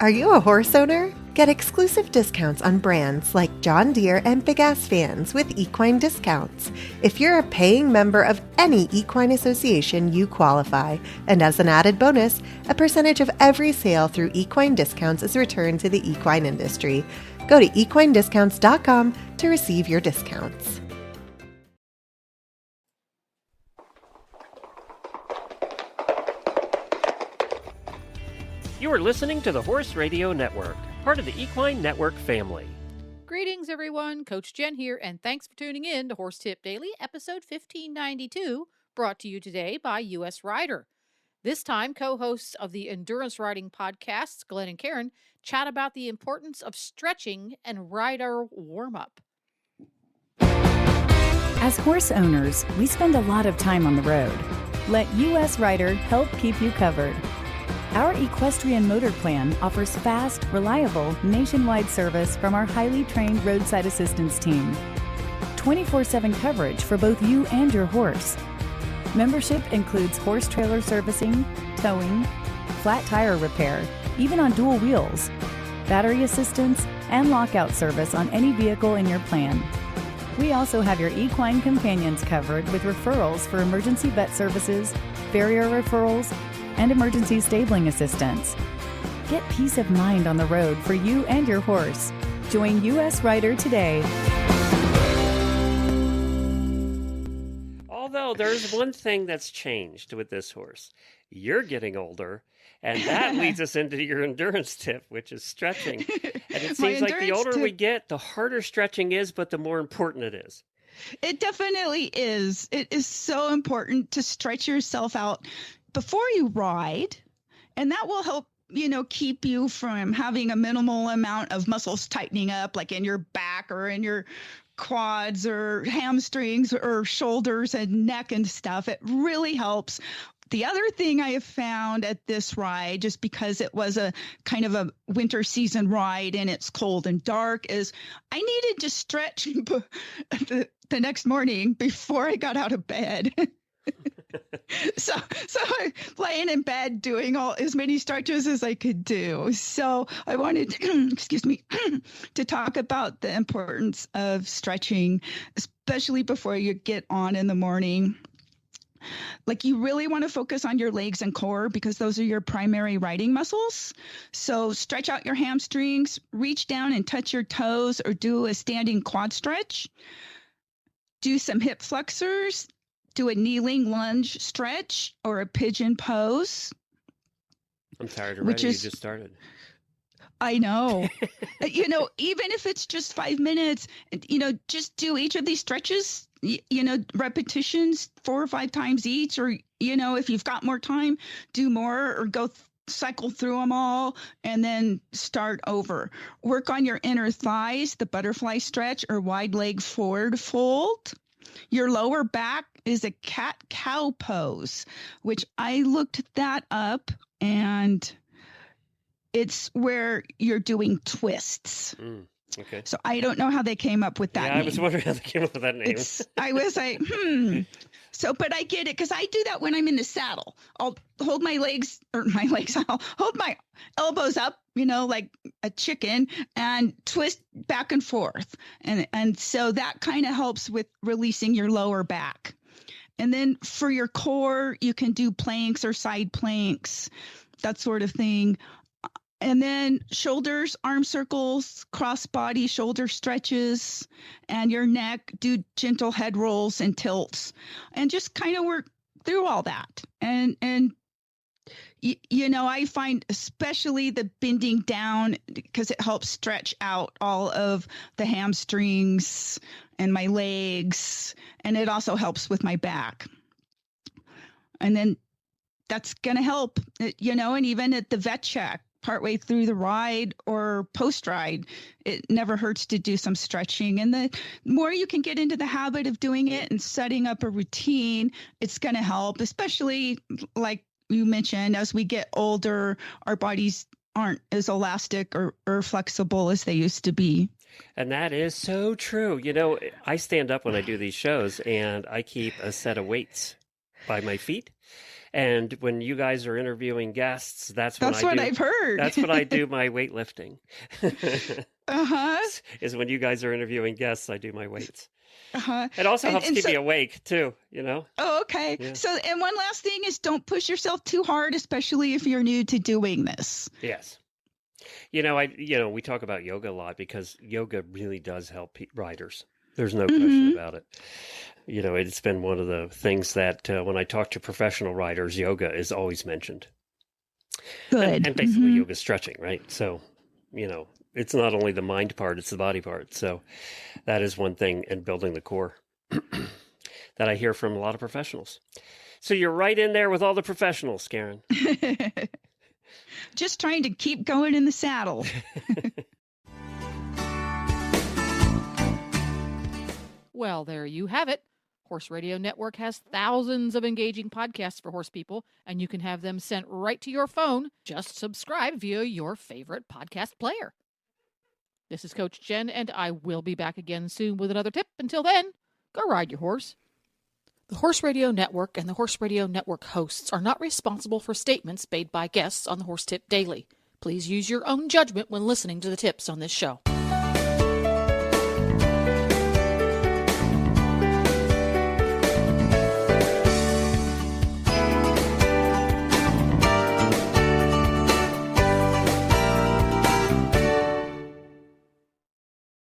Are you a horse owner? Get exclusive discounts on brands like John Deere and Big Ass Fans with equine discounts. If you're a paying member of any equine association, you qualify. And as an added bonus, a percentage of every sale through equine discounts is returned to the equine industry. Go to equinediscounts.com to receive your discounts. You are listening to the Horse Radio Network, part of the Equine Network family. Greetings, everyone. Coach Jen here, and thanks for tuning in to Horse Tip Daily, episode 1592, brought to you today by USRider. This time, co-hosts of the endurance riding podcasts, Glenn and Karen, chat about the importance of stretching and rider warm-up. As horse owners, we spend a lot of time on the road. Let USRider help keep you covered. Our Equestrian Motor Plan offers fast, reliable, nationwide service from our highly trained roadside assistance team. 24/7 coverage for both you and your horse. Membership includes horse trailer servicing, towing, flat tire repair, even on dual wheels, battery assistance, and lockout service on any vehicle in your plan. We also have your equine companions covered with referrals for emergency vet services, farrier referrals, and emergency stabling assistance. Get peace of mind on the road for you and your horse. Join USRider today. Although there's one thing that's changed with this horse. You're getting older, and that leads us into your endurance tip, which is stretching. And it seems like the older we get, the harder stretching is, but the more important it is. It definitely is. It is so important to stretch yourself out before you ride, and that will help, keep you from having a minimal amount of muscles tightening up, like in your back or in your quads or hamstrings or shoulders and neck and stuff. It really helps. The other thing I have found at this ride, just because it was a kind of a winter season ride and it's cold and dark, is I needed to stretch the next morning before I got out of bed. So I laying in bed doing as many stretches as I could do. So I wanted to, to talk about the importance of stretching, especially before you get on in the morning. Like, you really want to focus on your legs and core because those are your primary riding muscles. So stretch out your hamstrings, reach down and touch your toes, or do a standing quad stretch. Do some hip flexors. Do a kneeling lunge stretch or a pigeon pose. I'm tired already. You just started. I know. Even if it's just 5 minutes, just do each of these stretches, repetitions 4 or 5 times each, or, if you've got more time, do more, or go cycle through them all and then start over. Work on your inner thighs, the butterfly stretch or wide leg forward fold. Your lower back is a cat-cow pose, which I looked that up, and it's where you're doing twists. Okay. So I don't know how they came up with that name. I was wondering how they came up with that name. I was like, So, but I get it because I do that when I'm in the saddle. I'll hold I'll hold my elbows up, like a chicken, and twist back and forth. And so that kind of helps with releasing your lower back. And then for your core, you can do planks or side planks, that sort of thing. And then shoulders, arm circles, cross body shoulder stretches, and your neck, do gentle head rolls and tilts, and just kind of work through all that. And I find especially the bending down, because it helps stretch out all of the hamstrings and my legs, and it also helps with my back. And then that's going to help, and even at the vet check, partway through the ride or post-ride, it never hurts to do some stretching. And the more you can get into the habit of doing it and setting up a routine, it's going to help, especially like you mentioned, as we get older, our bodies aren't as elastic or flexible as they used to be. And that is so true. I stand up when I do these shows, and I keep a set of weights by my feet. And when you guys are interviewing guests, that's what I've heard. That's when I do my weightlifting. Uh-huh. Is when you guys are interviewing guests, I do my weights. Uh-huh. It also helps keep me awake too, you know? Oh, okay. Yeah. So, and one last thing is don't push yourself too hard, especially if you're new to doing this. Yes. We talk about yoga a lot because yoga really does help riders. There's no question about it. It's been one of the things that when I talk to professional riders, yoga is always mentioned. Good. And basically yoga stretching, right? So, it's not only the mind part, it's the body part. So that is one thing in building the core that I hear from a lot of professionals. So you're right in there with all the professionals, Karen. Just trying to keep going in the saddle. Well, there you have it. Horse Radio Network has thousands of engaging podcasts for horse people, and you can have them sent right to your phone. Just subscribe via your favorite podcast player. This is Coach Jen, and I will be back again soon with another tip. Until then, go ride your horse. The Horse Radio Network and the Horse Radio Network hosts are not responsible for statements made by guests on the Horse Tip Daily. Please use your own judgment when listening to the tips on this show.